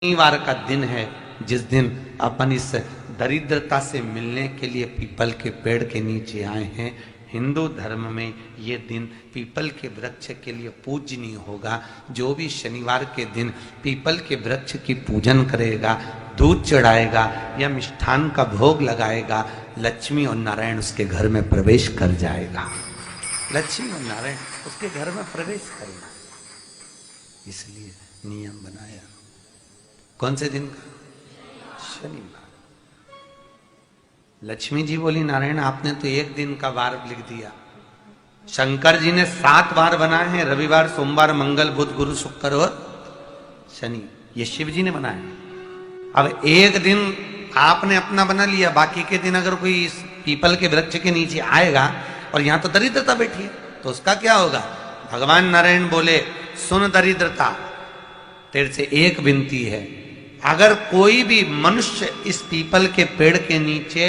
शनिवार का दिन है जिस दिन अपन इस दरिद्रता से मिलने के लिए पीपल के पेड़ के नीचे आए हैं। हिंदू धर्म में ये दिन पीपल के वृक्ष के लिए पूजनीय होगा। जो भी शनिवार के दिन पीपल के वृक्ष की पूजन करेगा, दूध चढ़ाएगा या मिष्ठान का भोग लगाएगा, लक्ष्मी और नारायण उसके घर में प्रवेश कर जाएगा। लक्ष्मी और नारायण उसके घर में प्रवेश करेगा। इसलिए नियम बनाया। कौन से दिन का? शनिवार। लक्ष्मी जी बोली, नारायण आपने तो एक दिन का वार लिख दिया। शंकर जी ने 7 वार बनाए हैं, रविवार, सोमवार, मंगल, बुध, गुरु, शुक्र और शनि। ये शिव जी ने बनाया। अब एक दिन आपने अपना बना लिया, बाकी के दिन अगर कोई इस पीपल के वृक्ष के नीचे आएगा और यहां तो दरिद्रता बैठी है तो उसका क्या होगा? भगवान नारायण बोले, सुन दरिद्रता, तेरे से एक विनती है, अगर कोई भी मनुष्य इस पीपल के पेड़ के नीचे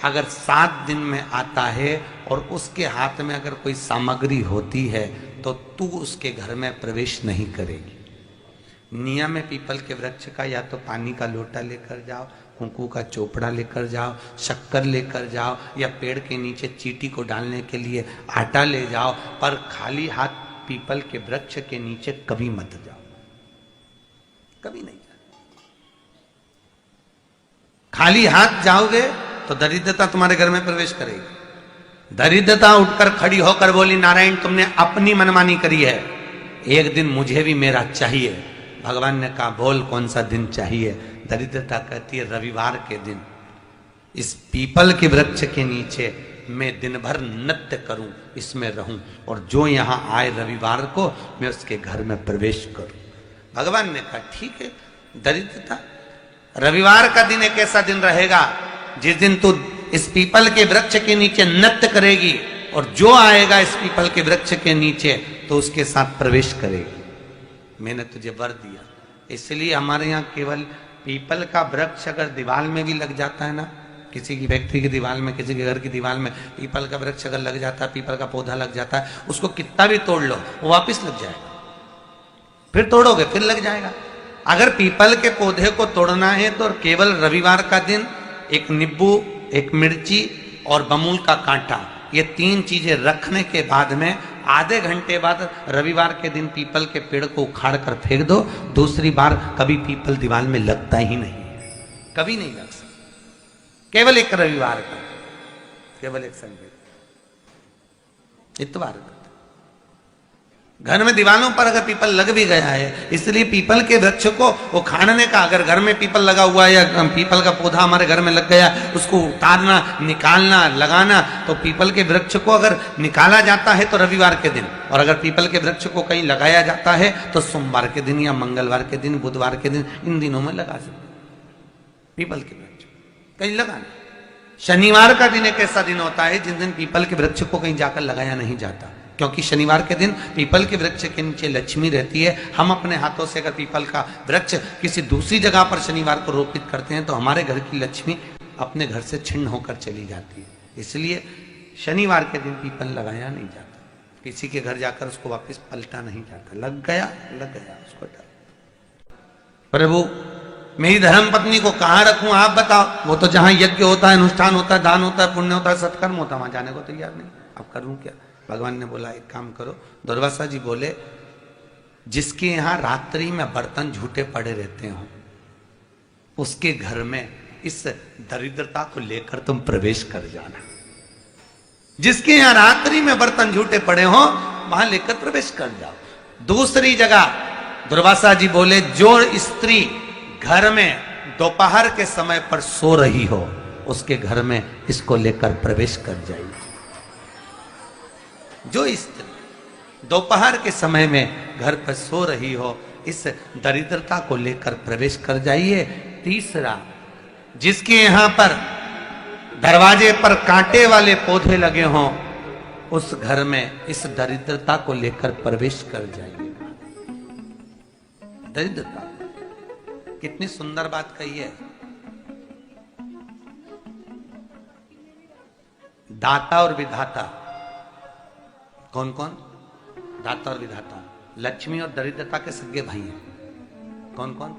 अगर 7 दिन में आता है और उसके हाथ में अगर कोई सामग्री होती है तो तू उसके घर में प्रवेश नहीं करेगी। नियम है पीपल के वृक्ष का, या तो पानी का लोटा लेकर जाओ, कुंकू का चोपड़ा लेकर जाओ, शक्कर लेकर जाओ, या पेड़ के नीचे चींटी को डालने के लिए आटा ले जाओ, पर खाली हाथ पीपल के वृक्ष के नीचे कभी मत जाओ, कभी नहीं। खाली हाथ जाओगे तो दरिद्रता तुम्हारे घर में प्रवेश करेगी। दरिद्रता उठकर खड़ी होकर बोली, नारायण तुमने अपनी मनमानी करी है, एक दिन मुझे भी मेरा चाहिए। भगवान ने कहा, बोल कौन सा दिन चाहिए? दरिद्रता कहती है, रविवार के दिन इस पीपल के वृक्ष के नीचे मैं दिन भर नृत्य करूं, इसमें रहूं, और जो यहां आए रविवार को मैं उसके घर में प्रवेश करूं। भगवान ने कहा, ठीक है। दरिद्रता, रविवार का दिन एक ऐसा दिन रहेगा जिस दिन तू इस पीपल के वृक्ष के नीचे नृत्य करेगी और जो आएगा इस पीपल के वृक्ष के नीचे तो उसके साथ प्रवेश करेगी। मैंने तुझे वर दिया। इसलिए हमारे यहाँ केवल पीपल का वृक्ष अगर दीवार में भी लग जाता है ना, किसी की व्यक्ति की दीवार में, किसी के घर की दीवार में पीपल का वृक्ष अगर लग जाता है, पीपल का पौधा लग जाता है, उसको कितना भी तोड़ लो वो वापिस लग जाएगा। फिर तोड़ोगे फिर लग जाएगा। अगर पीपल के पौधे को तोड़ना है तो केवल रविवार का दिन एक नींबू, एक मिर्ची और बमूल का कांटा, ये 3 चीजें रखने के बाद में आधे घंटे बाद रविवार के दिन पीपल के पेड़ को उखाड़ कर फेंक दो। दूसरी बार कभी पीपल दीवार में लगता ही नहीं, कभी नहीं लग सकता। केवल एक रविवार का, केवल एक संडे, इतवार का। घर में दीवारों पर अगर पीपल लग भी गया है, इसलिए पीपल के वृक्ष को उखाड़ने का, अगर घर में पीपल लगा हुआ है या पीपल का पौधा हमारे घर में लग गया, उसको उतारना, निकालना, लगाना, तो पीपल के वृक्ष को अगर निकाला जाता है तो रविवार के दिन, और अगर पीपल के वृक्ष को कहीं लगाया जाता है तो सोमवार के दिन या मंगलवार के दिन, बुधवार के दिन, इन दिनों में लगा सकते पीपल के वृक्ष कहीं लगाना। शनिवार का दिन एक ऐसा दिन होता है जिस दिन पीपल के वृक्ष को कहीं जाकर लगाया नहीं जाता, क्योंकि शनिवार के दिन पीपल के वृक्ष के नीचे लक्ष्मी रहती है। हम अपने हाथों से अगर पीपल का वृक्ष किसी दूसरी जगह पर शनिवार को रोपित करते हैं तो हमारे घर की लक्ष्मी अपने घर से छिन्न होकर चली जाती है। इसलिए शनिवार के दिन पीपल लगाया नहीं जाता, किसी के घर जाकर उसको वापस पलटा नहीं जाता। लग गया उसको डाल। प्रभु मेरी धर्म पत्नी को कहाँ रखूं आप बताओ? वो तो जहां यज्ञ होता है, अनुष्ठान होता है, दान होता है, पुण्य होता है, सत्कर्म होता है, वहां जाने को तैयार नहीं। अब करूं क्या? भगवान ने बोला, एक काम करो। दुर्वासा जी बोले, जिसके यहां रात्रि में बर्तन झूठे पड़े रहते हो उसके घर में इस दरिद्रता को लेकर तुम प्रवेश कर जाना। जिसके यहां रात्रि में बर्तन झूठे पड़े हो वहां लेकर प्रवेश कर जाओ। दूसरी जगह दुर्वासा जी बोले, जो स्त्री घर में दोपहर के समय पर सो रही हो उसके घर में इसको लेकर प्रवेश कर जाइए। जो स्त्री दोपहर के समय में घर पर सो रही हो, इस दरिद्रता को लेकर प्रवेश कर जाइए। तीसरा, जिसके यहां पर दरवाजे पर कांटे वाले पौधे लगे हों उस घर में इस दरिद्रता को लेकर प्रवेश कर जाइए। दरिद्रता, कितनी सुंदर बात कही है। दाता और विधाता कौन कौन? दाता और विधाता। लक्ष्मी और दरिद्रता के सगे भाई हैं। कौन कौन?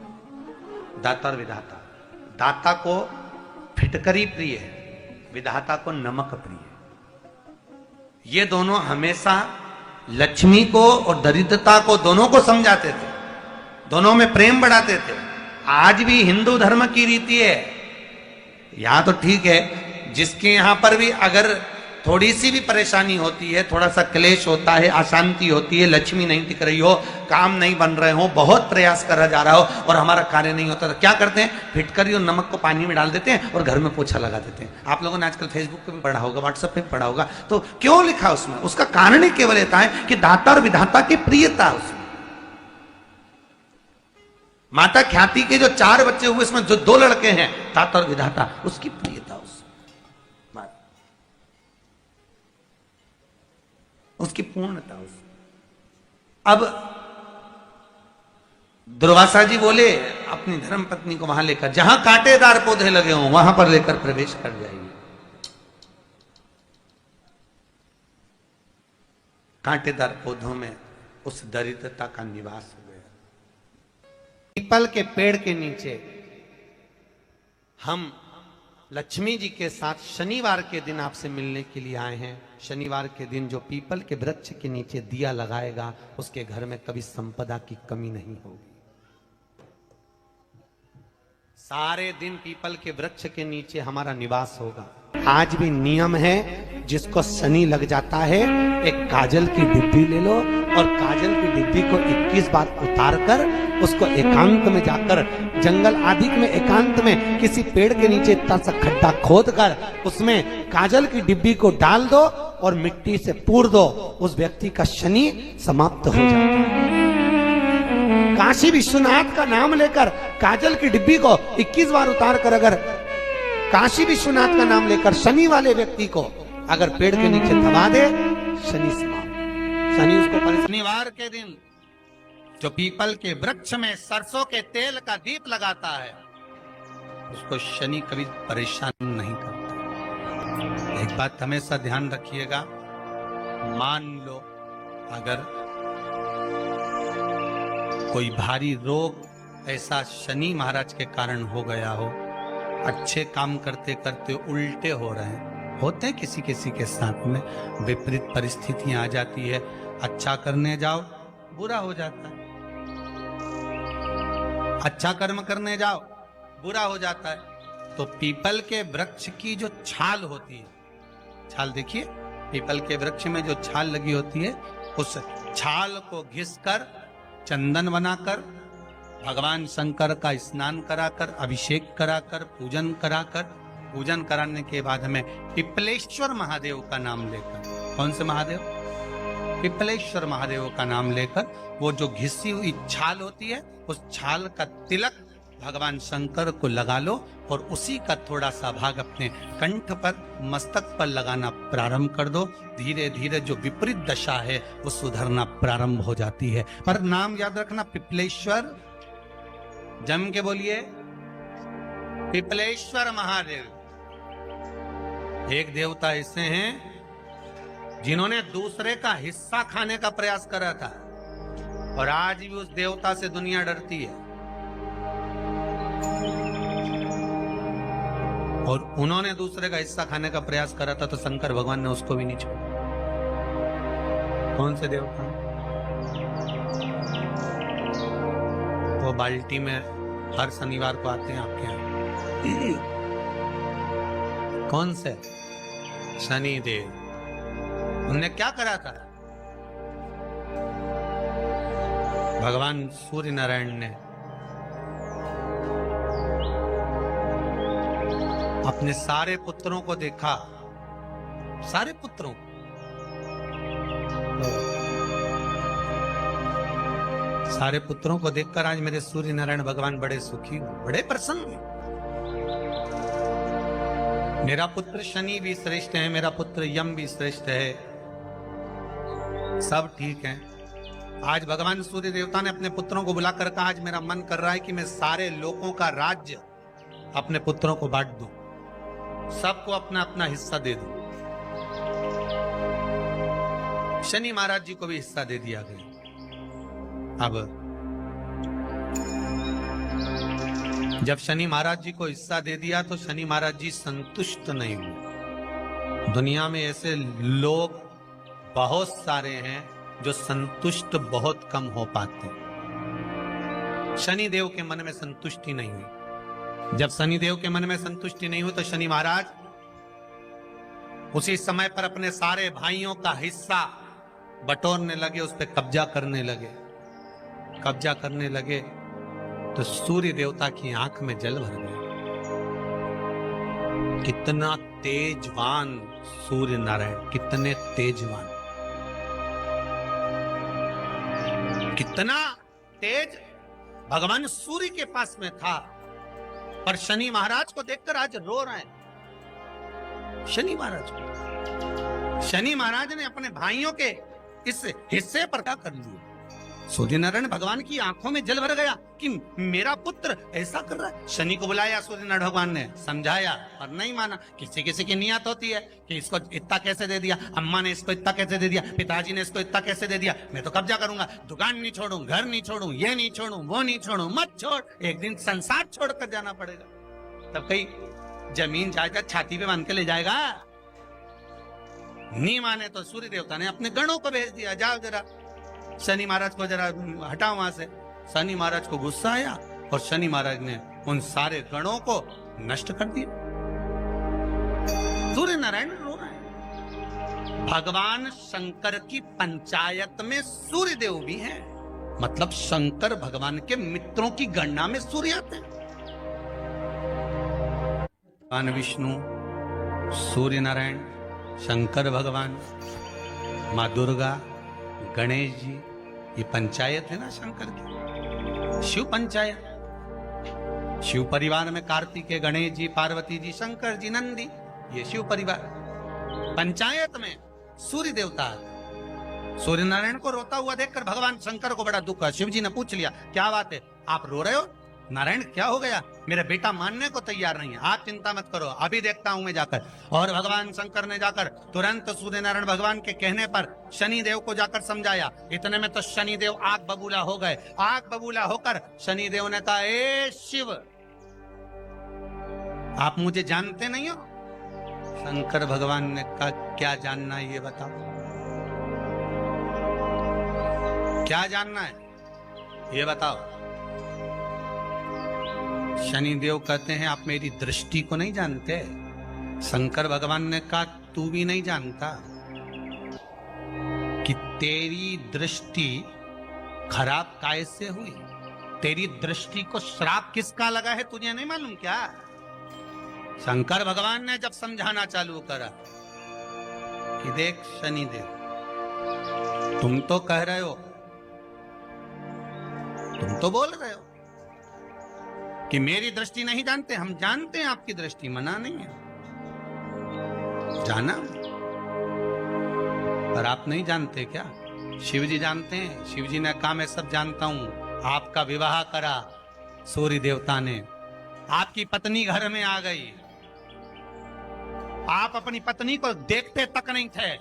दाता और विधाता। दाता को फिटकरी प्रिय है, विधाता को नमक प्रिय है। ये दोनों हमेशा लक्ष्मी को और दरिद्रता को दोनों को समझाते थे, दोनों में प्रेम बढ़ाते थे। आज भी हिंदू धर्म की रीति है, यहां तो ठीक है, जिसके यहां पर भी अगर थोड़ी सी भी परेशानी होती है, थोड़ा सा क्लेश होता है, अशांति होती है, लक्ष्मी नहीं टिक रही हो, काम नहीं बन रहे हो, बहुत प्रयास करा जा रहा हो और हमारा कार्य नहीं होता, तो क्या करते हैं? फिटकरी और नमक को पानी में डाल देते हैं और घर में पोछा लगा देते हैं। आप लोगों ने आजकल फेसबुक पे भी पढ़ा होगा, व्हाट्सएप पे भी पढ़ा होगा। तो क्यों लिखा उसमें? उसका कारण ही केवल ये है कि दाता और विधाता की प्रियता उसमें। माता ख्याति के जो 4 बच्चे हुए, इसमें जो 2 लड़के हैं, दाता और विधाता, उसकी प्रियता उसकी पूर्णता उसमें। अब दुर्वासा जी बोले अपनी धर्म पत्नी को वहां लेकर, जहां कांटेदार पौधे लगे हों वहां पर लेकर प्रवेश कर जाइए। कांटेदार पौधों में उस दरिद्रता का निवास हो गया। पीपल के पेड़ के नीचे हम लक्ष्मी जी के साथ शनिवार के दिन आपसे मिलने के लिए आए हैं। शनिवार के दिन जो पीपल के वृक्ष के नीचे दिया लगाएगा, उसके घर में कभी संपदा की कमी नहीं होगी। सारे दिन पीपल के वृक्ष के नीचे हमारा निवास होगा। आज भी नियम है, जिसको शनि लग जाता है, एक काजल की डिब्बी ले लो और काजल की डिब्बी को 21 बार उतार कर उसको एकांत में जाकर, जंगल आदि में एकांत में किसी पेड़ के नीचे इतना सा खड्डा खोद कर उसमें काजल की डिब्बी को डाल दो और मिट्टी से पूर दो, उस व्यक्ति का शनि समाप्त हो जाता है। काशी विश्वनाथ का नाम लेकर काजल की डिब्बी को 21 बार उतार कर अगर काशी विश्वनाथ का नाम लेकर शनि वाले व्यक्ति को अगर पेड़ के नीचे दबा दे, शनि समाप्त। शनि उसको शनिवार के दिन जो पीपल के वृक्ष में सरसों के तेल का दीप लगाता है, उसको शनि कभी परेशान नहीं करता। एक बात हमेशा ध्यान रखिएगा, मान लो अगर कोई भारी रोग ऐसा शनि महाराज के कारण हो गया हो, अच्छे काम करते करते उल्टे हो रहे हैं, होते हैं किसी किसी के साथ में, विपरीत परिस्थितियां आ जाती है, अच्छा करने जाओ बुरा हो जाता है, अच्छा कर्म करने जाओ बुरा हो जाता है। तो पीपल के वृक्ष की जो छाल होती है, छाल देखिए, पीपल के वृक्ष में जो छाल लगी होती है, उस छाल को घिसकर चंदन बनाकर भगवान शंकर का स्नान कराकर, अभिषेक कराकर, पूजन कराकर, पूजन कराने के बाद हमें पिपलेश्वर महादेव का नाम लेकर, कौन से महादेव? पिपलेश्वर महादेव का नाम लेकर वो जो घिसी हुई छाल होती है, उस छाल का तिलक भगवान शंकर को लगा लो और उसी का थोड़ा सा भाग अपने कंठ पर, मस्तक पर लगाना प्रारंभ कर दो। धीरे धीरे जो विपरीत दशा है वो सुधरना प्रारंभ हो जाती है। पर नाम याद रखना, पिपलेश्वर, जम के बोलिए, पिपलेश्वर महादेव। एक देवता ऐसे हैं जिन्होंने दूसरे का हिस्सा खाने का प्रयास करा था और आज भी उस देवता से दुनिया डरती है। और उन्होंने दूसरे का हिस्सा खाने का प्रयास करा था तो शंकर भगवान ने उसको भी नहीं छोड़ा। कौन से देवता? वो बाल्टी में हर शनिवार को आते हैं आपके यहाँ। कौन से? शनि देव। उनने क्या करा था? भगवान सूर्य नारायण ने अपने सारे पुत्रों को देखा, सारे पुत्रों, सारे पुत्रों को देखकर आज मेरे सूर्य नारायण भगवान बड़े सुखी, बड़े प्रसन्न। मेरा पुत्र शनि भी श्रेष्ठ है, मेरा पुत्र यम भी श्रेष्ठ है, सब ठीक है। आज भगवान सूर्य देवता ने अपने पुत्रों को बुलाकर कहा, आज मेरा मन कर रहा है कि मैं सारे लोगों का राज्य अपने पुत्रों को बांट दूं, सबको अपना अपना हिस्सा दे दूं। शनि महाराज जी को भी हिस्सा दे दिया गया। अब जब शनि महाराज जी को हिस्सा दे दिया तो शनि महाराज जी संतुष्ट नहीं हुए। दुनिया में ऐसे लोग बहुत सारे हैं जो संतुष्ट बहुत कम हो पाते हैं। शनि देव के मन में संतुष्टि नहीं हुई। जब शनि देव के मन में संतुष्टि नहीं हुई तो शनि महाराज उसी समय पर अपने सारे भाइयों का हिस्सा बटोरने लगे, उस पर कब्जा करने लगे। कब्जा करने लगे तो सूर्य देवता की आंख में जल भर गया। कितना तेजवान सूर्य नारायण, कितने तेजवान, कितना तेज भगवान सूर्य के पास में था। पर शनि महाराज को देखकर आज रो रहे हैं। शनि महाराज को, शनि महाराज ने अपने भाइयों के इस हिस्से पर क्या कर लिया। सूर्य नारायण भगवान की आंखों में जल भर गया कि मेरा पुत्र ऐसा कर रहा है। शनि को बुलाया सूर्य नारायण भगवान ने, समझाया और नहीं माना। किसी किसी की नियत होती है कि इसको इतना कैसे दे दिया, अम्मा ने इसको इतना कैसे दे दिया, पिताजी ने इसको इतना कैसे दे दिया, मैं तो कब्जा करूंगा, दुकान नहीं छोड़ूं, घर नहीं छोड़ूं, ये नहीं छोड़ूं, वो नहीं छोड़ूं। मत छोड़, एक दिन संसार छोड़कर जाना पड़ेगा। तब कहीं जमीन जायदाद छाती पे बांध के ले जाएगा। नहीं माने तो सूर्य देवता ने अपने गणों को भेज दिया, जाओ जरा शनि महाराज को जरा हटाओ वहां से। शनि महाराज को गुस्सा आया और शनि महाराज ने उन सारे गणों को नष्ट कर दिया। सूर्य नारायण रो रहे हैं। भगवान शंकर की पंचायत में सूर्य देव भी हैं, मतलब शंकर भगवान के मित्रों की गणना में सूर्य आते हैं। भगवान विष्णु, सूर्य नारायण, शंकर भगवान, माँ दुर्गा, गणेश जी, ये पंचायत है ना शंकर की, शिव पंचायत। शिव परिवार में कार्तिकेय, गणेश जी, पार्वती जी, शंकर जी, नंदी, ये शिव परिवार। पंचायत में सूर्य देवता। सूर्य नारायण को रोता हुआ देखकर भगवान शंकर को बड़ा दुख हुआ। शिव जी ने पूछ लिया, क्या बात है, आप रो रहे हो? नारायण क्या हो गया? मेरा बेटा मानने को तैयार नहीं है। आप चिंता मत करो, अभी देखता हूं मैं जाकर। और भगवान शंकर ने जाकर तुरंत सूर्य नारायण भगवान के कहने पर शनि देव को जाकर समझाया। इतने में तो शनि देव आग बबूला हो गए। आग बबूला होकर शनि देव ने कहा, ए शिव, आप मुझे जानते नहीं हो? शंकर भगवान ने कहा, क्या जानना है ये बताओ, क्या जानना है ये बताओ। शनि देव कहते हैं, आप मेरी दृष्टि को नहीं जानते। शंकर भगवान ने कहा, तू भी नहीं जानता कि तेरी दृष्टि खराब कैसे हुई। तेरी दृष्टि को श्राप किसका लगा है तुझे नहीं मालूम क्या? शंकर भगवान ने जब समझाना चालू करा कि देख शनि देव, तुम तो कह रहे हो, तुम तो बोल रहे हो कि मेरी दृष्टि नहीं जानते। हम जानते हैं आपकी दृष्टि, मना नहीं है, जाना, पर आप नहीं जानते क्या? शिव जी जानते हैं। शिव जी ने कहा, मैं सब जानता हूं। आपका विवाह करा सूर्य देवता ने, आपकी पत्नी घर में आ गई, आप अपनी पत्नी को देखते तक नहीं थे,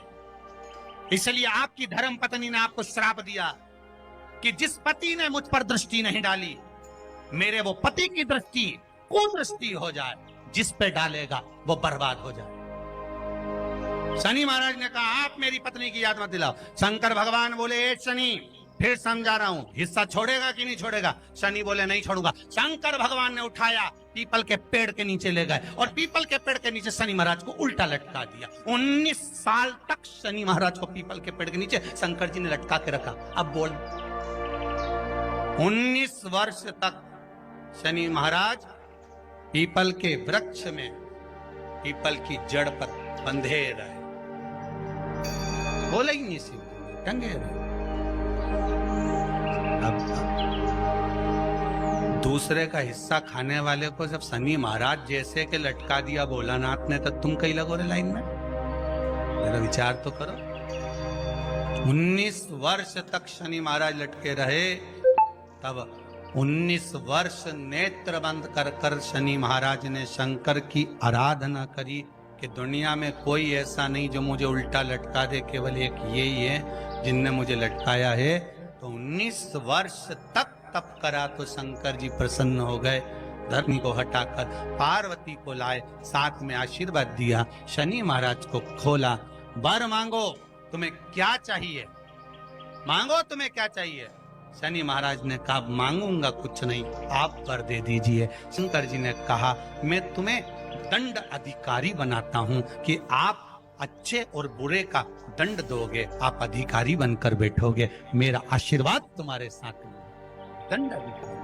इसलिए आपकी धर्म पत्नी ने आपको श्राप दिया कि जिस पति ने मुझ पर दृष्टि नहीं डाली, मेरे वो पति की दृष्टि कुदृष्टि हो जाए, जिस पे डालेगा वो बर्बाद हो जाए। शनि महाराज ने कहा, आप मेरी पत्नी की याद मत दिलाओ। शंकर भगवान बोले, ए शनि, फिर समझा रहा हूं, हिस्सा छोड़ेगा कि नहीं छोड़ेगा? शनि बोले, नहीं छोड़ूंगा। शंकर भगवान ने उठाया, पीपल के पेड़ के नीचे ले गए और पीपल के पेड़ के नीचे शनि महाराज को उल्टा लटका दिया। 19 साल तक शनि महाराज को पीपल के पेड़ के नीचे शंकर जी ने लटका के रखा। अब बोल, 19 वर्ष तक शनि महाराज पीपल के वृक्ष में, पीपल की जड़ पर बंधे रहे, बोले ही नहीं, शिव टंगे रहे। अब दूसरे का हिस्सा खाने वाले को जब शनि महाराज जैसे के लटका दिया भोलानाथ ने, तो तुम कहीं लगो रे लाइन में? मेरा विचार तो करो। 19 वर्ष तक शनि महाराज लटके रहे, तब 19 वर्ष नेत्र बंद कर कर शनि महाराज ने शंकर की आराधना करी कि दुनिया में कोई ऐसा नहीं जो मुझे उल्टा लटका दे, केवल एक यही है जिनने मुझे लटकाया है। तो 19 वर्ष तक तप करा तो शंकर जी प्रसन्न हो गए। धरनी को हटाकर पार्वती को लाए, साथ में आशीर्वाद दिया, शनि महाराज को खोला। वर मांगो, तुम्हें क्या चाहिए, मांगो तुम्हें क्या चाहिए। शनि महाराज ने कहा मांगूंगा कुछ नहीं, आप वर दे दीजिए। शंकर जी ने कहा मैं तुम्हें दंड अधिकारी बनाता हूं कि आप अच्छे और बुरे का दंड दोगे, आप अधिकारी बनकर बैठोगे, मेरा आशीर्वाद तुम्हारे साथ है। दंड अधिकारी।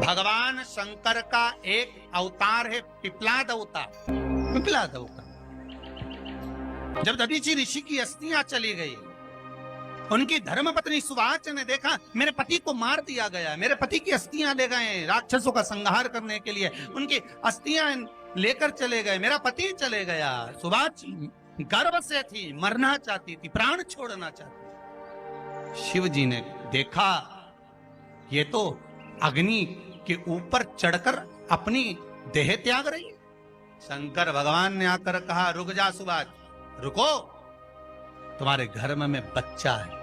भगवान शंकर का एक अवतार है पिपलाद अवतार। पिपलाद अवतार जब दधीचि ऋषि की अस्थियां चली गई, उनकी धर्मपत्नी सुवाच ने देखा मेरे पति को मार दिया गया, मेरे पति की अस्थियां ले गए राक्षसों का संहार करने के लिए, उनकी अस्थियां लेकर चले गए, मेरा पति चले गया। सुवाच गर्व से थी, मरना चाहती थी, प्राण छोड़ना चाहती थी। शिव जी ने देखा ये तो अग्नि के ऊपर चढ़कर अपनी देह त्याग रही है। शंकर भगवान ने आकर कहा रुक जा सुवाच, रुको, तुम्हारे गर्भ में बच्चा है,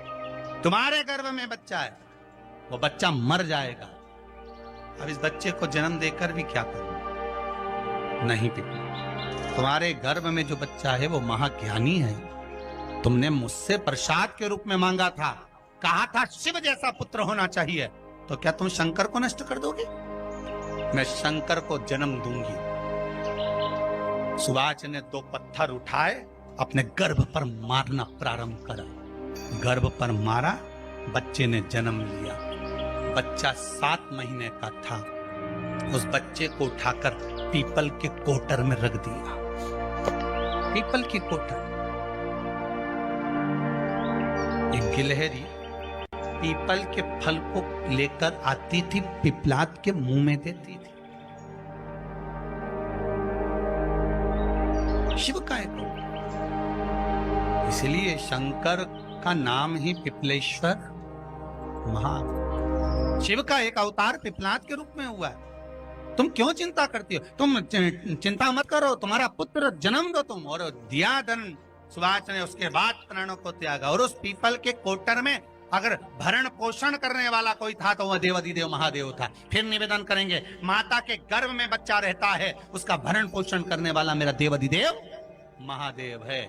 तुम्हारे गर्भ में बच्चा है, वो बच्चा मर जाएगा, अब इस बच्चे को जन्म देकर भी क्या करूं। नहीं पिता, तुम्हारे गर्भ में जो बच्चा है वो महाज्ञानी है, तुमने मुझसे प्रसाद के रूप में मांगा था, कहा था शिव जैसा पुत्र होना चाहिए, तो क्या तुम शंकर को नष्ट कर दोगे। मैं शंकर को जन्म दूंगी। सुवाच ने 2 पत्थर उठाए, अपने गर्भ पर मारना प्रारंभ करा, गर्भ पर मारा, बच्चे ने जन्म लिया। बच्चा 7 महीने का था, उस बच्चे को उठाकर पीपल के कोटर में रख दिया। पीपल की कोटर। एक गिलहरी पीपल के फल को लेकर आती थी, पिपलाद के मुंह में देती थी। शिव का एक, इसलिए शंकर का नाम ही पिपलेश्वर महा। शिव का एक अवतार पिपलाद के रूप में हुआ है। तुम क्यों चिंता करती हो, तुम चिंता मत करो, तुम्हारा पुत्र जन्म दो तुम। और दिया धन सुवाच ने, उसके बाद प्राणों को त्यागा। और उस पीपल के कोटर में अगर भरण पोषण करने वाला कोई था तो वह देवाधिदेव महादेव था। फिर निवेदन करेंगे, माता के गर्भ में बच्चा रहता है, उसका भरण पोषण करने वाला मेरा देवाधिदेव महादेव है।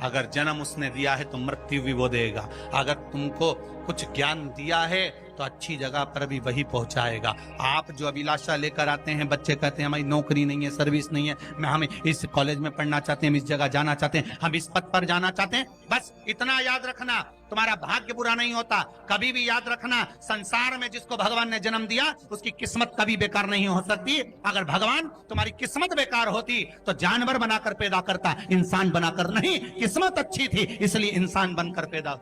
अगर जन्म उसने दिया है तो मृत्यु भी वो देगा। अगर तुमको कुछ ज्ञान दिया है तो अच्छी जगह पर भी वही पहुंचाएगा। आप जो अभिलाषा लेकर आते हैं, बच्चे कहते हैं हमारी नौकरी नहीं है, सर्विस नहीं है, हम इस कॉलेज में पढ़ना चाहते हैं, हम इस जगह जाना चाहते हैं, हम इस पद पर जाना चाहते हैं, बस इतना याद रखना, तुम्हारा भाग्य बुरा नहीं होता। कभी भी याद रखना, संसार में जिसको भगवान ने जन्म दिया उसकी किस्मत कभी बेकार नहीं हो सकती। अगर भगवान तुम्हारी किस्मत बेकार होती तो जानवर बनाकर पैदा करता, इंसान बनाकर नहीं। किस्मत अच्छी थी इसलिए इंसान बनकर पैदा,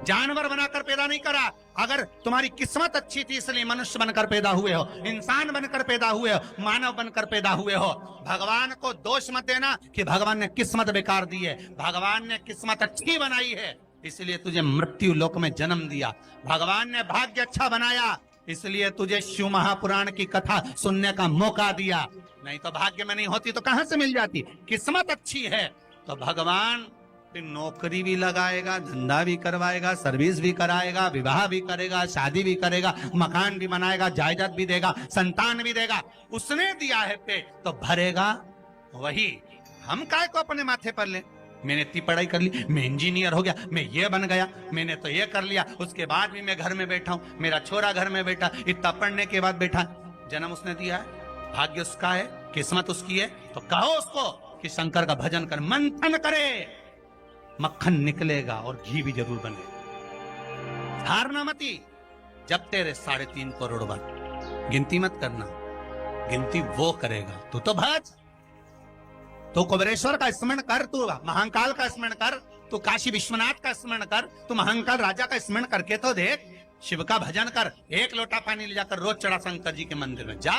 जानवर बनाकर पैदा नहीं करा। अगर तुम्हारी किस्मत अच्छी थी इसलिए मनुष्य बनकर पैदा हुए हो, इंसान बनकर पैदा हुए हो, मानव बनकर पैदा हुए हो। भगवान को दोष मत देना कि भगवान ने किस्मत बेकार दी है। भगवान ने किस्मत अच्छी बनाई है इसलिए तुझे मृत्यु लोक में जन्म दिया। भगवान ने भाग्य अच्छा बनाया इसलिए तुझे शिव महापुराण की कथा सुनने का मौका दिया। नहीं तो भाग्य में नहीं होती तो कहां से मिल जाती। किस्मत अच्छी है तो भगवान नौकरी भी लगाएगा, धंधा भी करवाएगा, सर्विस भी कराएगा, विवाह भी करेगा, शादी भी करेगा, मकान भी बनाएगा, जायदाद भी देगा, संतान भी देगा। उसने दिया है पेट तो भरेगा वही। हम काय को अपने माथे पर ले। मैंने इतनी पढ़ाई कर ली, मैं इंजीनियर हो गया, मैं ये बन गया, मैंने तो ये कर लिया, उसके बाद भी मैं घर में बैठा हूं, मेरा छोरा घर में बैठा, इतना पढ़ने के बाद बैठा। जन्म उसने दिया है, भाग्य उसका है, किस्मत उसकी है, तो कहो उसको कि शंकर का भजन कर, मंथन करे, मक्खन निकलेगा और घी भी जरूर बने। हारना मती। जब तेरे 3.5 करोड़ बार गिनती मत करना, गिनती वो करेगा। तू तो भज, तू कुबेरेश्वर का स्मरण कर, तू महाकाल का स्मरण कर, तू काशी विश्वनाथ का स्मरण कर, तू महाकाल राजा का स्मरण करके तो देख। शिव का भजन कर, 1 लोटा पानी ले जाकर रोज चढ़ा शंकर जी के मंदिर में जा।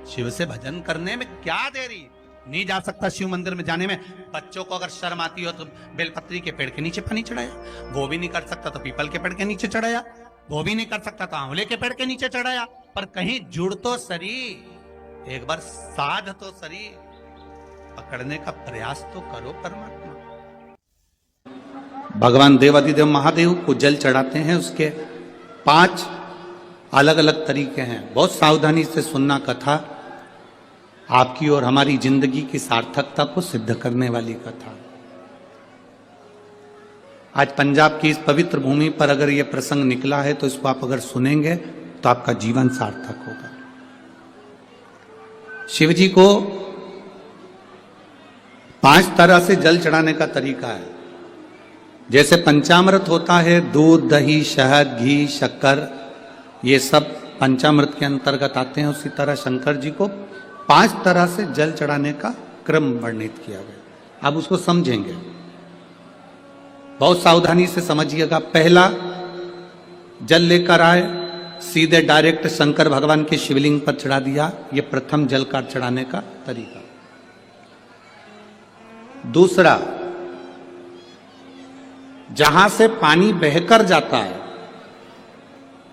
शिव से भजन करने में क्या देरी। नहीं जा सकता शिव मंदिर में जाने में। बच्चों को अगर शर्म आती हो तो बेलपत्री के पेड़ के नीचे पानी चढ़ाया, वो भी नहीं कर सकता तो पीपल के पेड़ के नीचे चढ़ाया, वो भी नहीं कर सकता तो आंवले के पेड़ के नीचे चढ़ाया। पर कहीं जुड़ तो सरी, एक बार साध तो सरी, पकड़ने का प्रयास तो करो परमात्मा। भगवान देवाधिदेव महादेव को जल चढ़ाते हैं, उसके 5 अलग अलग तरीके हैं। बहुत सावधानी से सुनना कथा, आपकी और हमारी जिंदगी की सार्थकता को सिद्ध करने वाली कथा। आज पंजाब की इस पवित्र भूमि पर अगर यह प्रसंग निकला है तो इसको आप अगर सुनेंगे तो आपका जीवन सार्थक होगा। शिव जी को 5 तरह से जल चढ़ाने का तरीका है। जैसे पंचामृत होता है, दूध, दही, शहद, घी, शक्कर, ये सब पंचामृत के अंतर्गत आते हैं, उसी तरह शंकर जी को 5 तरह से जल चढ़ाने का क्रम वर्णित किया गया। अब उसको समझेंगे, बहुत सावधानी से समझिएगा। पहला, जल लेकर आए, सीधे डायरेक्ट शंकर भगवान के शिवलिंग पर चढ़ा दिया। यह प्रथम जल का चढ़ाने का तरीका। दूसरा, जहां से पानी बहकर जाता है,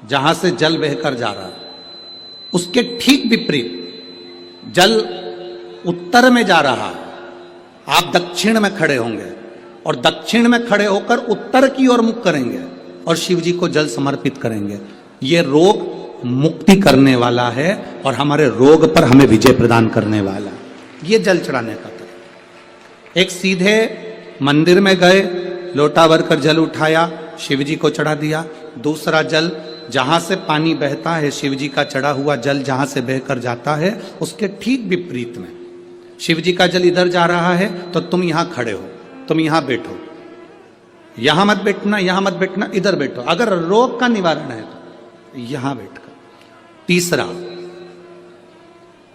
जहां से जल बहकर जा रहा है, उसके ठीक विपरीत जल उत्तर में जा रहा है, आप दक्षिण में खड़े होंगे और दक्षिण में खड़े होकर उत्तर की ओर मुख करेंगे और शिव जी को जल समर्पित करेंगे। यह रोग मुक्ति करने वाला है और हमारे रोग पर हमें विजय प्रदान करने वाला है। यह जल चढ़ाने का तरीका। एक, सीधे मंदिर में गए, लोटा भरकर जल उठाया, शिव जी को चढ़ा दिया। दूसरा, जल जहां से पानी बहता है, शिव जी का चढ़ा हुआ जल जहां से बहकर जाता है, उसके ठीक विपरीत में शिव जी का जल इधर जा रहा है तो तुम यहां खड़े हो, तुम यहां बैठो, यहां मत बैठना, यहां मत बैठना, इधर बैठो। अगर रोग का निवारण है तो यहां बैठकर। तीसरा,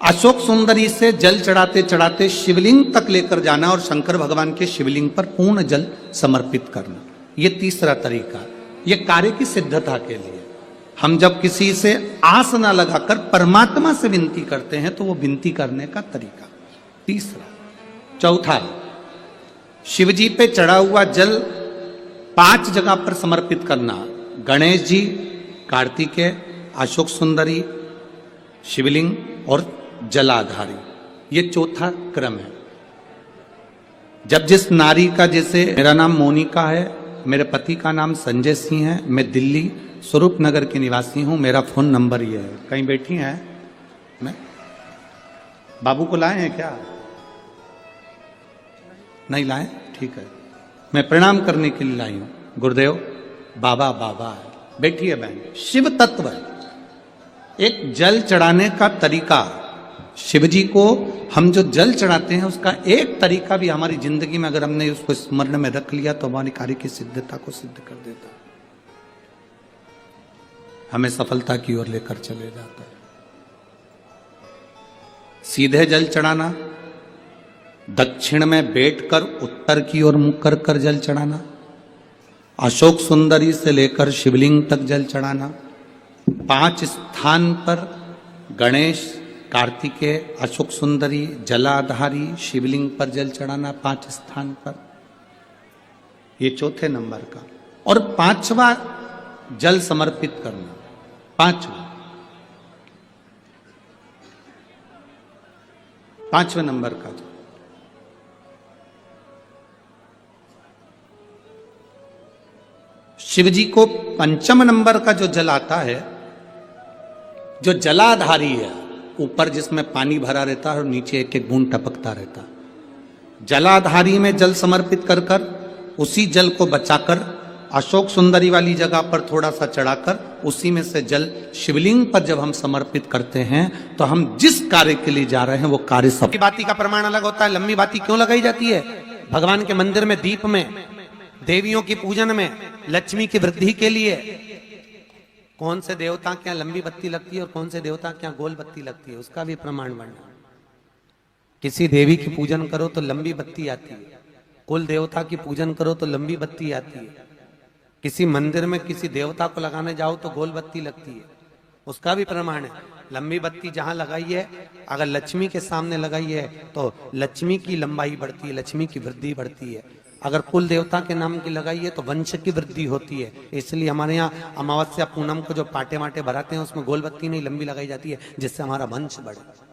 अशोक सुंदरी से जल चढ़ाते चढ़ाते शिवलिंग तक लेकर जाना और शंकर भगवान के शिवलिंग पर पूर्ण जल समर्पित करना। यह तीसरा तरीका। यह कार्य की सिद्धता के लिए। हम जब किसी से आस न लगाकर परमात्मा से विनती करते हैं तो वो विनती करने का तरीका। तीसरा। चौथा, शिव जी पे चढ़ा हुआ जल 5 जगह पर समर्पित करना। गणेश जी, कार्तिकेय, अशोक सुंदरी, शिवलिंग और जलाधारी। ये चौथा क्रम है। जब जिस नारी का, जैसे मेरा नाम मोनिका है, मेरे पति का नाम संजय सिंह है, मैं दिल्ली स्वरूप नगर के निवासी हूं, मेरा फोन नंबर ये है। कहीं बैठी हैं? मैं बाबू को लाए हैं क्या? नहीं लाए? ठीक है, मैं प्रणाम करने के लिए लाई हूं। गुरुदेव, बाबा बाबा है, बैठी है बहन। शिव तत्व है। एक जल चढ़ाने का तरीका, शिव जी को हम जो जल चढ़ाते हैं उसका एक तरीका भी हमारी जिंदगी में अगर हमने उसको स्मरण में रख लिया तो हमारी कार्य की सिद्धता को सिद्ध कर देता है, हमें सफलता की ओर लेकर चले जाता है। सीधे जल चढ़ाना, दक्षिण में बैठकर उत्तर की ओर मुख कर कर जल चढ़ाना, अशोक सुंदरी से लेकर शिवलिंग तक जल चढ़ाना, 5 स्थान पर गणेश, कार्तिकेय, अशोक सुंदरी, जलाधारी, शिवलिंग पर जल चढ़ाना 5 स्थान पर। ये चौथे नंबर का। और 5वां जल समर्पित करना। 5वें नंबर का जल। शिव जी को 5म नंबर का जो जल आता है, जो जलाधारी है, ऊपर जिसमें पानी भरा रहता है और नीचे एक एक बूंद टपकता रहता। जलाधारी में जल समर्पित कर कर उसी जल को बचाकर अशोक सुंदरी वाली जगह पर थोड़ा सा चढ़ाकर उसी में से जल शिवलिंग पर जब हम समर्पित करते हैं तो हम जिस कार्य के लिए जा रहे हैं वो कार्य सब। बाती का प्रमाण अलग होता है। लंबी बाती क्यों लगाई जाती है? भगवान के मंदिर में दीप में, देवियों की पूजन में, लक्ष्मी की वृद्धि के लिए। कौन से देवता क्या लंबी बत्ती लगती है और कौन से देवता क्या गोल बत्ती लगती है, उसका भी प्रमाण वर्णन। किसी देवी की पूजन करो तो लंबी बत्ती आती है, कुल देवता की पूजन करो तो लंबी बत्ती आती है, किसी मंदिर में किसी देवता को लगाने जाओ तो गोल बत्ती लगती है, उसका भी प्रमाण है। लंबी बत्ती जहां लगाई है, अगर लक्ष्मी के सामने लगाई है तो लक्ष्मी की लंबाई बढ़ती है, लक्ष्मी की वृद्धि बढ़ती है। अगर कुल देवता के नाम की लगाई है तो वंश की वृद्धि होती है। इसलिए हमारे यहाँ अमावस्या पूनम को जो पाटे माटे भराते हैं उसमें गोल बत्ती नहीं लंबी लगाई जाती है, जिससे हमारा वंश बढ़े।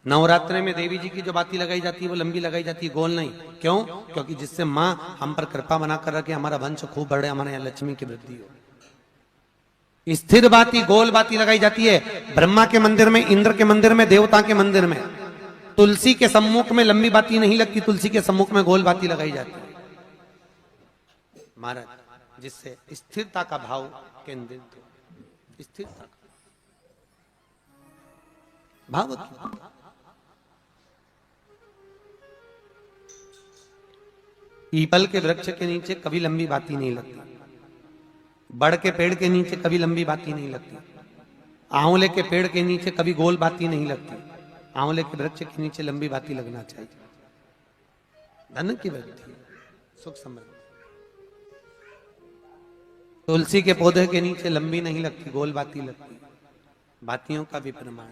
नवरात्रि में देवी जी की जो बाती लगाई जाती है वो लंबी लगाई जाती है, गोल नहीं। क्यों? क्योंकि जिससे माँ हम पर कृपा बना कर रखे, हमारा वंश खूब बढ़े, हमारे यहाँ लक्ष्मी की वृद्धि हो। स्थिर बाती गोल बाती लगाई जाती है ब्रह्मा के मंदिर में, इंद्र के मंदिर में, देवता के मंदिर में। तुलसी के सम्मुख में लंबी बाती नहीं लगती, तुलसी के सम्मुख में गोल बाती लगाई जाती है महाराज, जिससे स्थिरता का भाव केंद्रित हो। स्थिरता का भाव पीपल के वृक्ष के नीचे कभी लंबी बाती नहीं लगती, बड़ के पेड़ के नीचे कभी लंबी बाती नहीं लगती, आंवले के पेड़ के नीचे कभी गोल बाती नहीं लगती, आंवले के वृक्ष के नीचे लंबी बाती लगना चाहिए। धन की वृद्धि, सुख समृद्धि। तुलसी के पौधे के नीचे लंबी नहीं लगती, गोल बाती लगती। बातियों का भी प्रमाण।